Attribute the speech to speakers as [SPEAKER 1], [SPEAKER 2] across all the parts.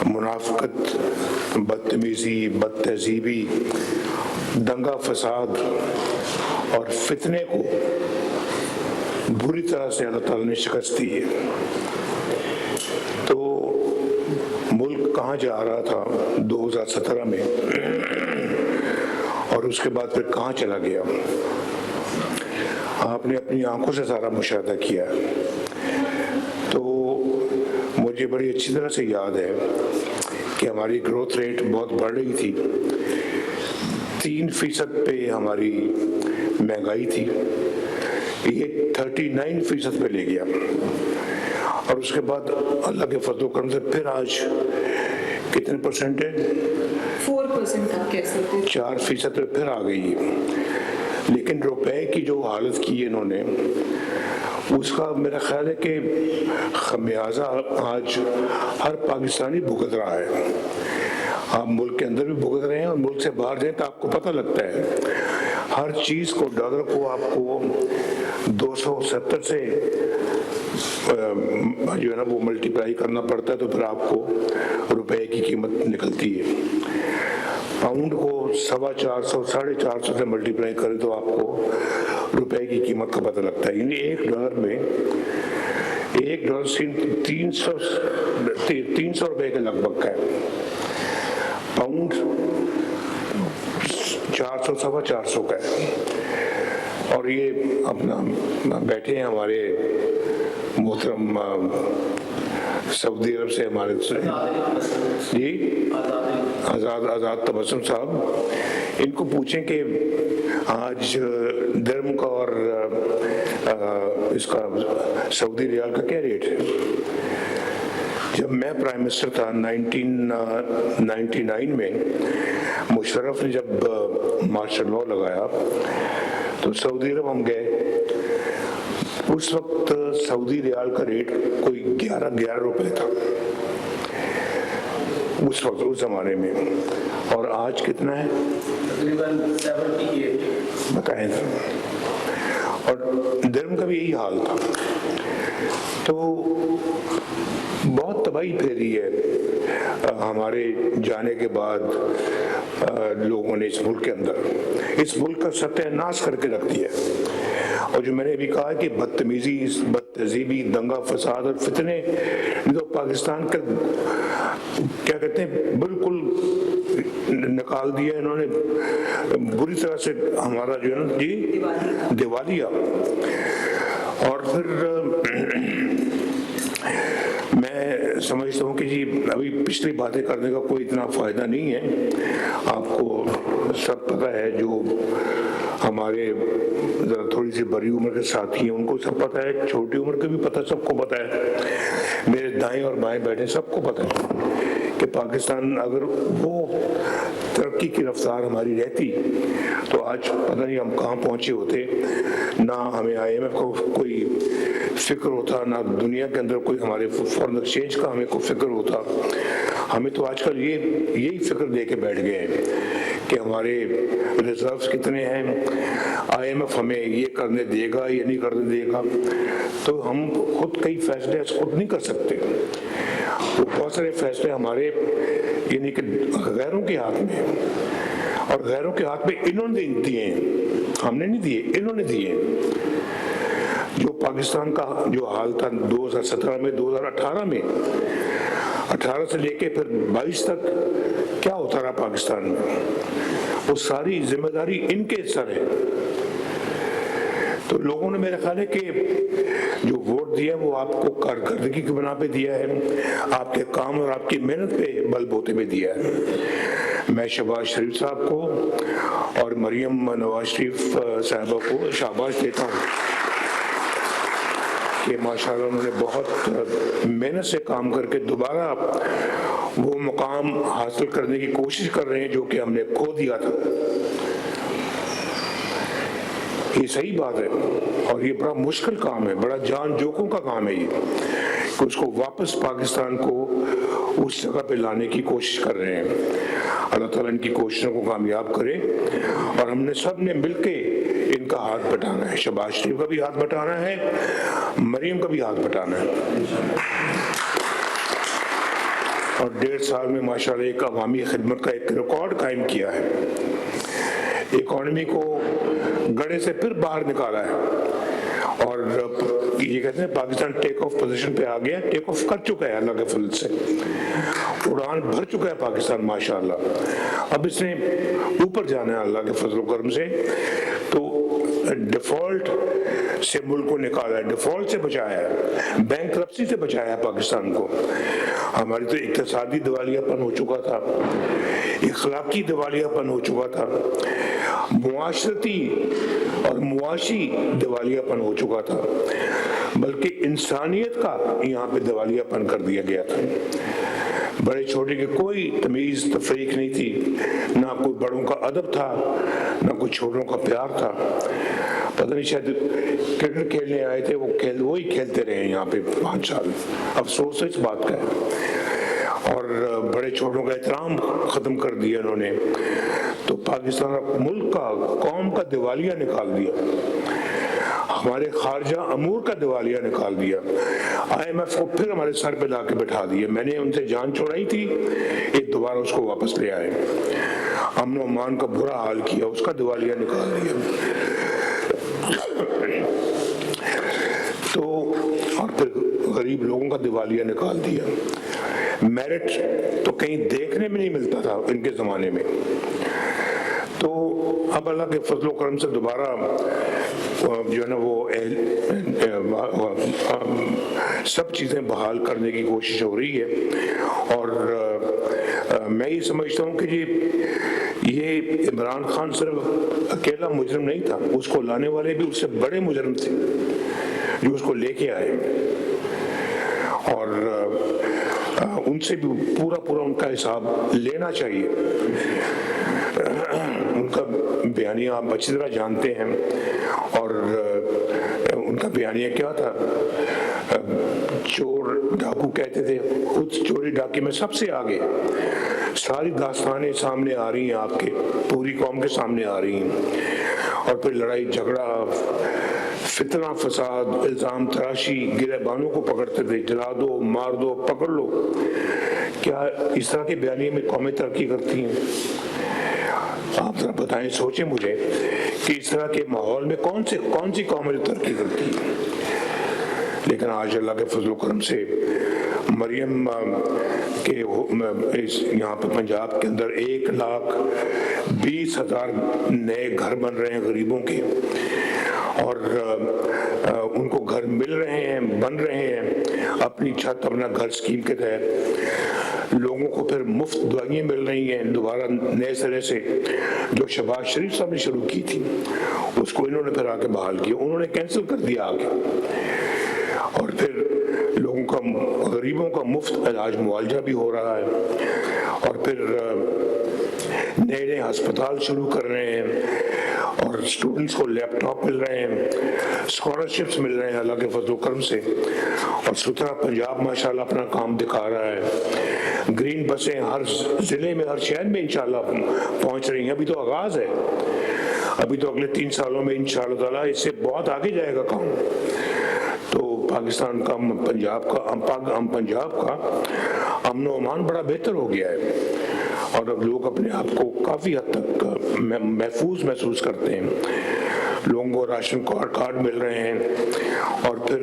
[SPEAKER 1] منافقت، بدتمیزی، بد تہذیبی، دنگا فساد اور فتنے کو بری طرح سے اللہ تعالیٰ نے شکست دی ہے۔ تو ملک کہاں جا رہا تھا 2017 میں اور اس کے بعد پھر کہاں چلا گیا، آپ نے اپنی آنکھوں سے سارا مشاہدہ کیا۔ تو مجھے بڑی اچھی طرح سے یاد ہے کہ ہماری گروتھ ریٹ بہت بڑھ رہی تھی، 3% پہ ہماری مہنگائی تھی، یہ 39% پہ لے گیا، اور اس کے بعد اللہ کے فضل و کرم سے پھر آج کتنے پرسنٹ ہے؟
[SPEAKER 2] 4% آپ کہہ سکتے ہیں،
[SPEAKER 1] 4% پہ پھر آ گئی۔ لیکن روپے کی جو حالت کی ہے انہوں نے، اس کا میرا خیال ہے کہ خمیازہ آج ہر پاکستانی بھگت رہا ہے۔ آپ ملک کے اندر بھی بھگت رہے ہیں اور ملک سے باہر جائیں تو آپ کو پتہ لگتا ہے ہر چیز کو، ڈالر کو آپ کو 270 سے جو ہے نا وہ ملٹیپلائی کرنا پڑتا ہے، تو پھر آپ کو روپے کی قیمت نکلتی ہے۔ پاؤنڈ کو 450 450 سے ملٹیپلائی کرے تو آپ کو روپے کی قیمت کا پتہ لگتا ہے۔ یعنی ایک ڈالر میں 300 روپے کے لگ بھگ کا ہے، پاؤنڈ 400 450 کا ہے۔ اور یہ اپنا بیٹھے ہیں ہمارے محترم سعودی عرب سے ہمارے جی آزاد تبسم صاحب، ان کو پوچھیں کہ آج درہم کا اور اس کا سعودی ریال کا کیا ریٹ ہے۔ جب میں پرائم منسٹر تھا 1999 میں، مشرف نے جب مارشل لاء لگایا تو سعودی عرب ہم گئے، اس وقت سعودی ریال کا ریٹ کوئی 11 روپے تھا اس وقت، اس زمانے میں، اور آج کتنا ہے
[SPEAKER 3] تقریباً 78
[SPEAKER 1] بتائیں۔ اور درہم کا بھی یہی حال تھا۔ تو بہت تباہی پھیلی ہے ہمارے جانے کے بعد لوگوں نے اس ملک کے اندر، اس ملک کا ستیہ ناش کر کے رکھ دیا۔ اور جو میں نے ابھی کہا کہ بدتمیزی، بد تہذیبی، دنگا فساد اور فتنے تو پاکستان کا کیا کہتے ہیں بالکل نکال دیا انہوں نے بری طرح سے، ہمارا جو ہے نا جی دیوالیہ۔ اور پھر میں سمجھتا ہوں کہ جی ابھی پچھلی باتیں کرنے کا کوئی اتنا فائدہ نہیں ہے، آپ کو سب پتہ ہے، جو ہمارے ذرا تھوڑی سی بڑی عمر کے ساتھی ہیں ان کو سب پتہ ہے، چھوٹی عمر کے بھی پتہ، سب کو پتہ ہے، میرے دائیں اور بائیں بیٹھے سب کو پتہ ہے کہ پاکستان اگر وہ ترقی کی رفتار ہماری رہتی تو آج پتہ نہیں ہم کہاں پہنچے ہوتے، نہ ہمیں IMF کو کوئی فکر ہوتا، نہ دنیا کے اندر کوئی ہمارے فورن ایکسچینج کا ہمیں کوئی فکر ہوتا۔ ہمیں تو آج کل یہی فکر دے کے بیٹھ گئے ہیں کہ ہمارے ریزروز کتنے ہیں، IMF ہمیں یہ کرنے دے گا یا نہیں کرنے دے گا، تو ہم خود کئی فیصلے خود نہیں کر سکتے۔ بہت سارے فیصلے ہمارے یعنی کہ غیروں کے ہاتھ میں، اور غیروں کے ہاتھ میں انہوں نے دیے ہیں، ہم نے نہیں دیے، انہوں نے دیے۔ جو پاکستان کا جو حال تھا 2017 میں، 2018 میں، 18 سے لے کے پھر 22 تک کیا ہوتا رہا پاکستان میں، وہ ساری ذمہ داری ان کے سر ہے۔ تو لوگوں نے میرا خیال ہے کہ جو ووٹ دیا وہ آپ کو کارکردگی کی بنا پہ دیا ہے، آپ کے کام اور آپ کی محنت پہ بل بوتے پہ دیا ہے۔ میں شہباز شریف صاحب کو اور مریم نواز شریف صاحبہ کو شاباش دیتا ہوں کہ ماشاءاللہ انہوں نے بہت محنت سے کام کر کے دوبارہ وہ مقام حاصل کرنے کی کوشش کر رہے ہیں جو کہ ہم نے کھو دیا تھا۔ یہ صحیح بات ہے، اور یہ بڑا مشکل کام ہے، بڑا جان جوکوں کا کام ہے یہ، کہ اس کو واپس پاکستان کو اس جگہ پہ لانے کی کوشش کر رہے ہیں۔ اللہ تعالیٰ ان کی کوششوں کو کامیاب کرے، اور ہم نے سب نے مل کے ان کا ہاتھ بٹانا ہے، شہباز شریف کا بھی ہاتھ بٹانا ہے، مریم کا بھی ہاتھ بٹانا ہے۔ اور 1.5 سال میں ماشاءاللہ ایک عوامی خدمت کا ایک ریکارڈ قائم کیا ہے، اکانومی کو گڑھے سے پھر باہر نکالا ہے، اور یہ کہتے ہیں پاکستان ٹیک آف پوزیشن پہ آ گیا، ٹیک آف کر چکا ہے اللہ کے فضل سے، اڑان بھر چکا ہے پاکستان ماشاءاللہ، اب اس نے اوپر جانا ہے اللہ کے فضل و کرم سے۔ تو ڈیفالٹ سے ملک کو نکالا ہے، ڈیفالٹ سے بچایا ہے، بینکرپسی سے بچایا ہے پاکستان کو۔ ہماری تو اقتصادی دیوالیہ پن ہو چکا تھا، اخلاقی دیوالیہ پن ہو چکا تھا، معاشرتی اور معاشی دیوالیہ پن ہو چکا تھا، بلکہ انسانیت کا یہاں پہ دیوالیہ پن کر دیا گیا تھا۔ بڑے چھوٹے کی کوئی تمیز تفریق نہیں تھی، نہ کوئی بڑوں کا ادب تھا، نہ کوئی چھوٹوں کا پیار تھا۔ پتہ نہیں شاید کرکٹ کھیلنے آئے تھے، وہی کھیلتے رہے یہاں پہ 5 سال، افسوس ہے اس بات کا ہے، اور بڑے چھوٹوں کا احترام ختم کر دیا انہوں نے۔ تو پاکستان ملک کا، قوم کا دیوالیہ نکال دیا، ہمارے خارجہ امور کا دیوالیہ نکال دیا، IMF کو پھر ہمارے سر پہ لا کے بٹھا دیا۔ میں نے ان سے جان چھوڑائی تھی، ایک دوبارہ اس کو واپس لے آئے، امن و امان کا برا حال کیا، اس کا دیوالیہ نکال دیا۔ تو اور پھر غریب لوگوں کا دیوالیہ نکال دیا۔ میرٹ تو کہیں دیکھنے میں نہیں ملتا تھا ان کے زمانے میں۔ تو اب اللہ کے فضل و کرم سے دوبارہ جو ہے نا وہ سب چیزیں بحال کرنے کی کوشش ہو رہی ہے، اور میں یہ سمجھتا ہوں کہ یہ عمران خان صرف اکیلا مجرم نہیں تھا، اس کو لانے والے بھی اس سے بڑے مجرم تھے جو اس کو لے کے آئے، اور ان سے بھی پورا ان کا حساب لینا چاہیے۔ ان کا بیانیہ آپ اچھی طرح جانتے ہیں، اور ان کا بیانیہ کیا تھا؟ چور ڈاکو کہتے تھے، خود چوری ڈاکے میں سب سے آگے، ساری داستانیں سامنے آ رہی ہیں، آپ کے پوری قوم کے سامنے آ رہی ہیں، اور پھر لڑائی جھگڑا، فتنہ فساد، الزام تراشی، گرہبانوں کو پکڑتے تھے، جلا دو، مار دو، پکڑ لو۔ کیا اس طرح کے بیانیے میں قومیں ترقی کرتی ہیں؟ آپ ذرا بتائیں، سوچیں مجھے کہ اس طرح کے ماحول میں کون سی قوم جو ترقی کرتی ہے؟ لیکن آج اللہ کے فضل و کرم سے مریم کے یہاں پہ پنجاب کے اندر 1,20,000 نئے گھر بن رہے ہیں غریبوں کے، اور ان کو گھر مل رہے ہیں، بن رہے ہیں، اپنی چھت اپنا گھر اسکیم کے تحت۔ لوگوں کو پھر مفت دوائیں مل رہی ہیں دوبارہ نئے سرے سے، جو شہباز شریف صاحب نے شروع کی تھی اس کو انہوں نے پھر آ کے بحال کیا، انہوں نے کینسل کر دیا آگے، اور پھر لوگوں کا، غریبوں کا مفت علاج معالجہ بھی ہو رہا ہے، اور پھر نئے ہسپتال شروع کر رہے ہیں، اور اسٹوڈنٹس کو لیپ ٹاپ مل رہے ہیں، اسکالرشپس مل رہے ہیں اللہ کے فضل و کرم سے، اور ستھرا پنجاب ماشاءاللہ اپنا کام دکھا رہا ہے، گرین بسیں ہر ضلع میں، ہر شہر میں انشاءاللہ پہنچ رہی ہیں۔ ابھی تو آغاز ہے، ابھی تو اگلے 3 سالوں میں انشاءاللہ تعالیٰ اس سے بہت آگے جائے گا کام۔ تو پاکستان کا، پنجاب کا امن و امان بڑا بہتر ہو گیا ہے، اور اب لوگ اپنے آپ کو کافی حد تک محفوظ محسوس کرتے ہیں، لوگوں کو راشن کارڈ مل رہے ہیں، اور پھر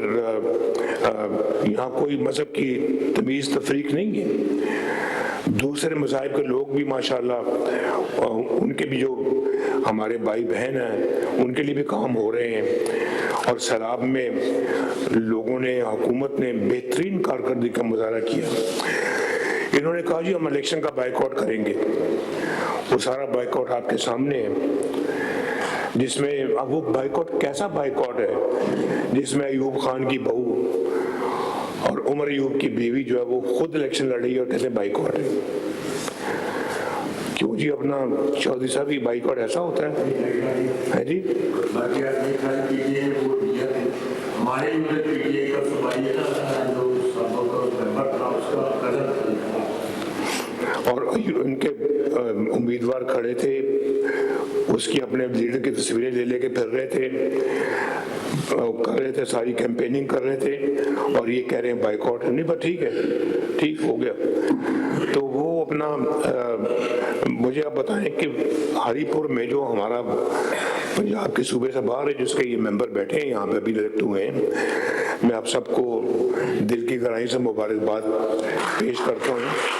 [SPEAKER 1] یہاں کوئی مذہب کی تمیز تفریق نہیں ہے، دوسرے مذاہب کے لوگ بھی ماشاءاللہ، ان کے بھی جو ہمارے بھائی بہن ہیں ان کے لیے بھی کام ہو رہے ہیں، اور سیلاب میں لوگوں نے، حکومت نے بہترین کارکردگی کا مظاہرہ کیا۔ انہوں نے کہا جی ہم الیکشن کا بائیکاٹ کریں گے، وہ سارا بائیکاٹ آپ کے سامنے ہے، جس میں اب وہ بائیکاٹ کیسا بائیکاٹ ہے جس میں ایوب خان کی بہو اور عمر ایوب کی بیوی جو ہے وہ خود الیکشن لڑ رہی ہے اور کہتے ہیں بائیکاٹ ہے۔ کیوں جی؟ اپنا چودھری صاحب کی بائیکاٹ ایسا ہوتا ہے جی؟ اور ان کے امیدوار کھڑے تھے، اس کی اپنے لیڈر کی تصویریں لے کے پھر رہے تھے، کر رہے تھے، ساری کیمپیننگ کر رہے تھے، اور یہ کہہ رہے ہیں بائیکاٹ۔ نہیں بس ٹھیک ٹھیک ہو گیا. تو وہ اپنا مجھے آپ بتائیں کہ ہری پور میں جو ہمارا پنجاب کے صوبے سے باہر ہے جس کے یہ ممبر بیٹھے ہیں یہاں پہ ابھی الیکٹ ہوئے ہیں, میں آپ سب کو دل کی گہرائی سے مبارکباد پیش کرتا ہوں.